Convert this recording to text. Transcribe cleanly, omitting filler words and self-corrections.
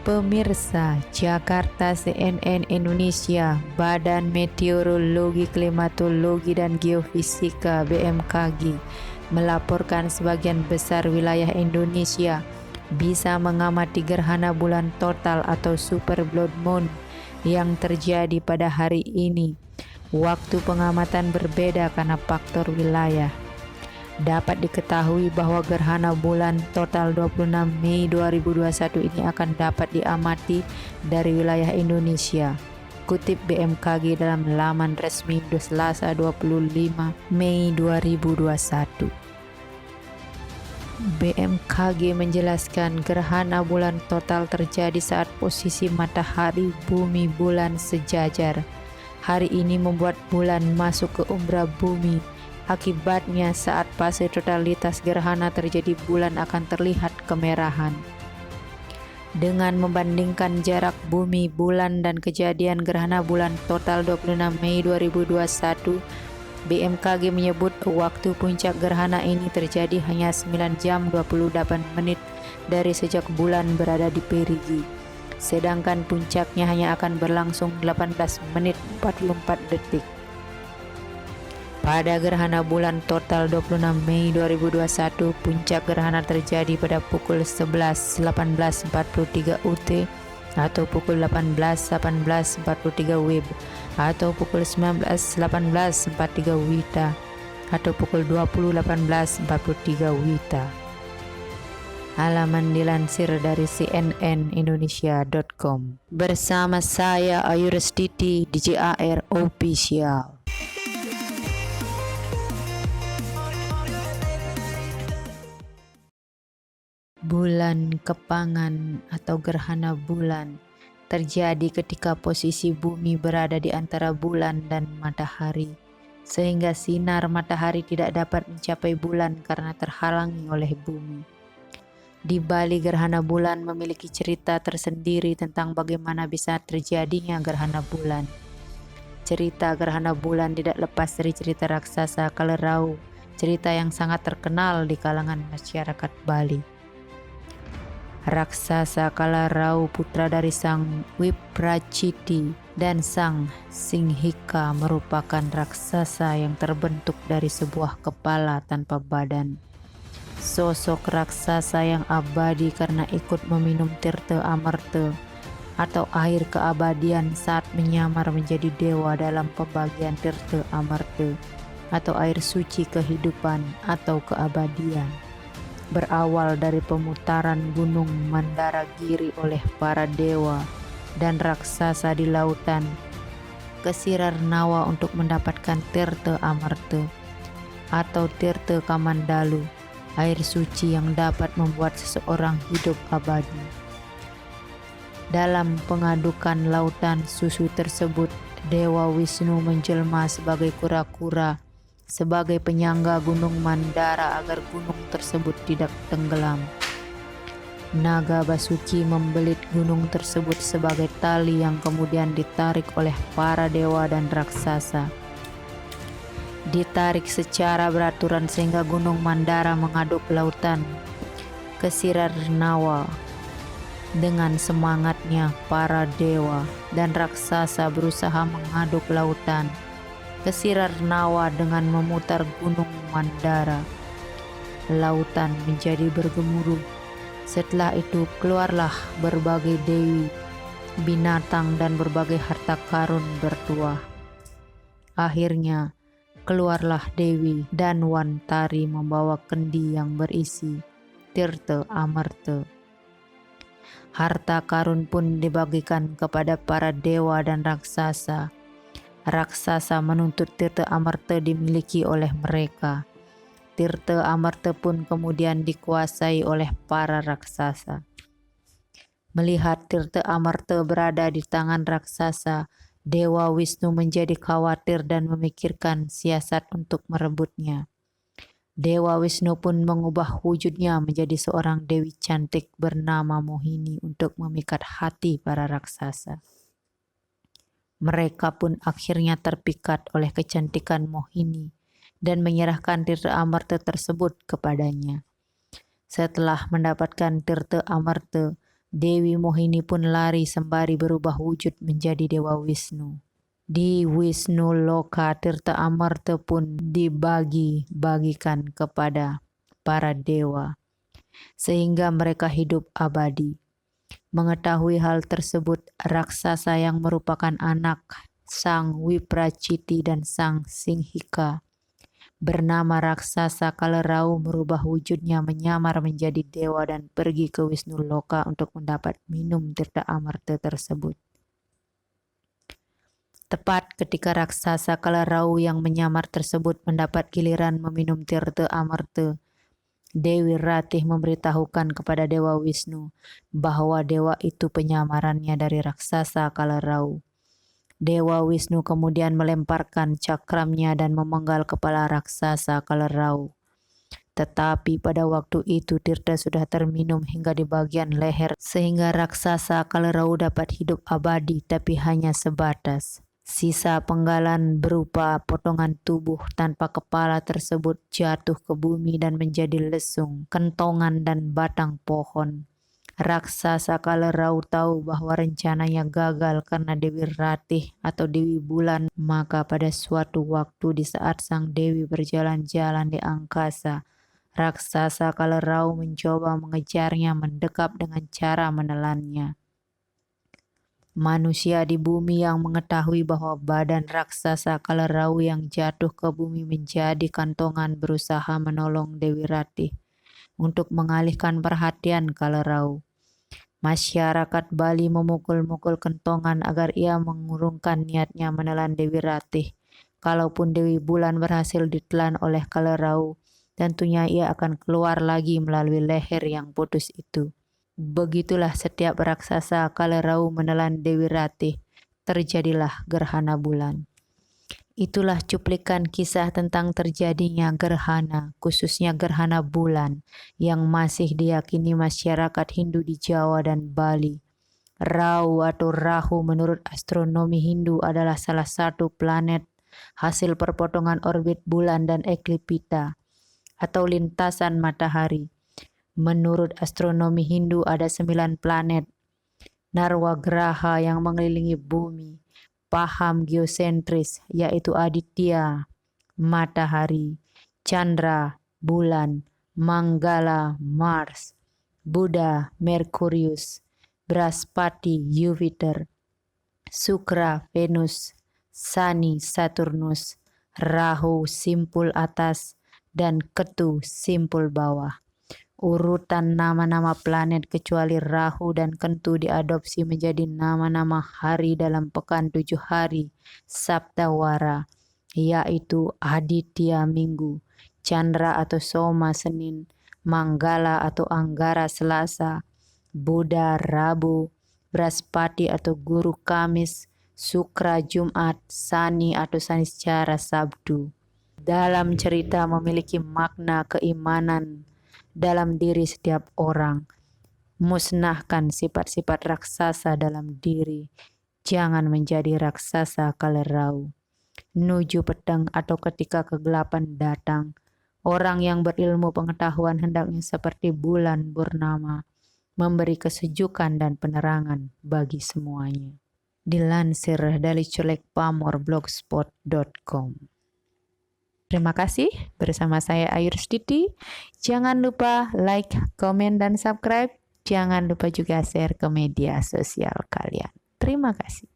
Pemirsa, Jakarta, CNN Indonesia, Badan Meteorologi, Klimatologi dan Geofisika (BMKG) melaporkan sebagian besar wilayah Indonesia bisa mengamati gerhana bulan total atau super blood moon yang terjadi pada hari ini. Waktu pengamatan berbeda karena faktor wilayah. Dapat diketahui bahwa gerhana bulan total 26 Mei 2021 ini akan dapat diamati dari wilayah Indonesia. Kutip BMKG dalam laman resmi Selasa 25 Mei 2021. BMKG menjelaskan gerhana bulan total terjadi saat posisi matahari, bumi, bulan sejajar. Hari ini membuat bulan masuk ke umbra bumi. Akibatnya saat fase totalitas gerhana terjadi, bulan akan terlihat kemerahan. Dengan membandingkan jarak bumi, bulan dan kejadian gerhana bulan total 26 Mei 2021, BMKG menyebut waktu puncak gerhana ini terjadi hanya 9 jam 28 menit dari sejak bulan berada di perigi. Sedangkan puncaknya hanya akan berlangsung 18 menit 44 detik. Pada gerhana bulan total 26 Mei 2021, puncak gerhana terjadi pada pukul 11.18.43 UT atau pukul 18.18.43 WIB atau pukul 19.18.43 WITA atau pukul 20.18.43 WITA. Halaman dilansir dari cnnindonesia.com. Bersama saya Ayu Restiti di JAR Official. Bulan kepangan atau gerhana bulan terjadi ketika posisi bumi berada di antara bulan dan matahari, sehingga sinar matahari tidak dapat mencapai bulan karena terhalangi oleh bumi. Di balik gerhana bulan memiliki cerita tersendiri tentang bagaimana bisa terjadinya gerhana bulan. Cerita gerhana bulan tidak lepas dari cerita raksasa Kalerau, cerita yang sangat terkenal di kalangan masyarakat Bali. Raksasa Kalerau, putra dari Sang Wipraciti dan Sang Singhika, merupakan raksasa yang terbentuk dari sebuah kepala tanpa badan. Sosok raksasa yang abadi karena ikut meminum tirta amarta atau air keabadian saat menyamar menjadi dewa dalam pembagian tirta amarta atau air suci kehidupan atau keabadian. Berawal dari pemutaran Gunung Mandaragiri oleh para dewa dan raksasa di lautan ke Sirarnawa untuk mendapatkan tirta amarta atau tirta kamandalu, air suci yang dapat membuat seseorang hidup abadi. Dalam pengadukan lautan susu tersebut, Dewa Wisnu menjelma sebagai kura-kura sebagai penyangga Gunung Mandara agar gunung tersebut tidak tenggelam. Naga Basuki membelit gunung tersebut sebagai tali yang kemudian ditarik oleh para dewa dan raksasa. Ditarik secara beraturan sehingga Gunung Mandara mengaduk lautan ke Sirarnawa. Dengan semangatnya, para dewa dan raksasa berusaha mengaduk lautan ke Sirarnawa dengan memutar Gunung Mandara. Lautan menjadi bergemuruh. Setelah itu keluarlah berbagai dewi, binatang dan berbagai harta karun bertuah. Akhirnya keluarlah Dewi dan Wantari membawa kendi yang berisi tirta amarta. Harta karun pun dibagikan kepada para dewa dan raksasa. Raksasa menuntut tirta amarta dimiliki oleh mereka. Tirta amarta pun kemudian dikuasai oleh para raksasa. Melihat tirta amarta berada di tangan raksasa, Dewa Wisnu menjadi khawatir dan memikirkan siasat untuk merebutnya. Dewa Wisnu pun mengubah wujudnya menjadi seorang dewi cantik bernama Mohini untuk memikat hati para raksasa. Mereka pun akhirnya terpikat oleh kecantikan Mohini dan menyerahkan tirta amarta tersebut kepadanya. Setelah mendapatkan tirta amarta, Dewi Mohini pun lari sembari berubah wujud menjadi Dewa Wisnu. Di Wisnu Loka, tirta amarta pun dibagi-bagikan kepada para dewa, sehingga mereka hidup abadi. Mengetahui hal tersebut, raksasa yang merupakan anak Sang Wipraciti dan Sang Singhika bernama raksasa Kalerau merubah wujudnya menyamar menjadi dewa dan pergi ke Wisnu Loka untuk mendapat minum tirta amarta tersebut. Tepat ketika raksasa Kalerau yang menyamar tersebut mendapat giliran meminum tirta amarta, Dewi Ratih memberitahukan kepada Dewa Wisnu bahwa dewa itu penyamarannya dari raksasa Kalerau. Dewa Wisnu kemudian melemparkan cakramnya dan memenggal kepala raksasa Kalerau. Tetapi pada waktu itu tirta sudah terminum hingga di bagian leher, sehingga raksasa Kalerau dapat hidup abadi tapi hanya sebatas. Sisa penggalan berupa potongan tubuh tanpa kepala tersebut jatuh ke bumi dan menjadi lesung, kentongan dan batang pohon. Raksasa Kalerau tahu bahwa rencananya gagal karena Dewi Ratih atau Dewi Bulan. Maka pada suatu waktu di saat sang Dewi berjalan-jalan di angkasa, raksasa Kalerau mencoba mengejarnya mendekap dengan cara menelannya. Manusia di bumi yang mengetahui bahwa badan raksasa Kalerau yang jatuh ke bumi menjadi kantongan berusaha menolong Dewi Ratih untuk mengalihkan perhatian Kalerau. Masyarakat Bali memukul-mukul kentongan agar ia mengurungkan niatnya menelan Dewi Ratih. Kalaupun Dewi Bulan berhasil ditelan oleh Kalerau, tentunya ia akan keluar lagi melalui leher yang putus itu. Begitulah setiap raksasa Kalerau menelan Dewi Ratih, terjadilah gerhana bulan. Itulah cuplikan kisah tentang terjadinya gerhana, khususnya gerhana bulan, yang masih diyakini masyarakat Hindu di Jawa dan Bali. Rahu atau Rahu menurut astronomi Hindu adalah salah satu planet hasil perpotongan orbit bulan dan ekliptika atau lintasan matahari. Menurut astronomi Hindu ada 9 planet Narwagraha yang mengelilingi bumi. Paham geosentris yaitu Aditya, matahari, Chandra, bulan, Manggala, Mars, Buddha, Merkurius, Brahaspati, Jupiter, Sukra, Venus, Shani, Saturnus, Rahu, simpul atas, dan Ketu, simpul bawah. Urutan nama-nama planet kecuali Rahu dan Ketu diadopsi menjadi nama-nama hari dalam pekan 7 hari Saptawara, yaitu Aditya Minggu, Chandra atau Soma Senin, Manggala atau Anggara Selasa, Buddha Rabu, Brahaspati atau Guru Kamis, Sukra Jumat, Shani atau Saniscara Sabtu. Dalam cerita memiliki makna keimanan dalam diri setiap orang. Musnahkan sifat-sifat raksasa dalam diri. Jangan menjadi raksasa Kalerau. Nuju petang atau ketika kegelapan datang, orang yang berilmu pengetahuan hendaknya seperti bulan purnama, memberi kesejukan dan penerangan bagi semuanya. Dilansir dari culekpamor.blogspot.com. Terima kasih, bersama saya Ayu Rustiti. Jangan lupa like, komen, dan subscribe. Jangan lupa juga share ke media sosial kalian. Terima kasih.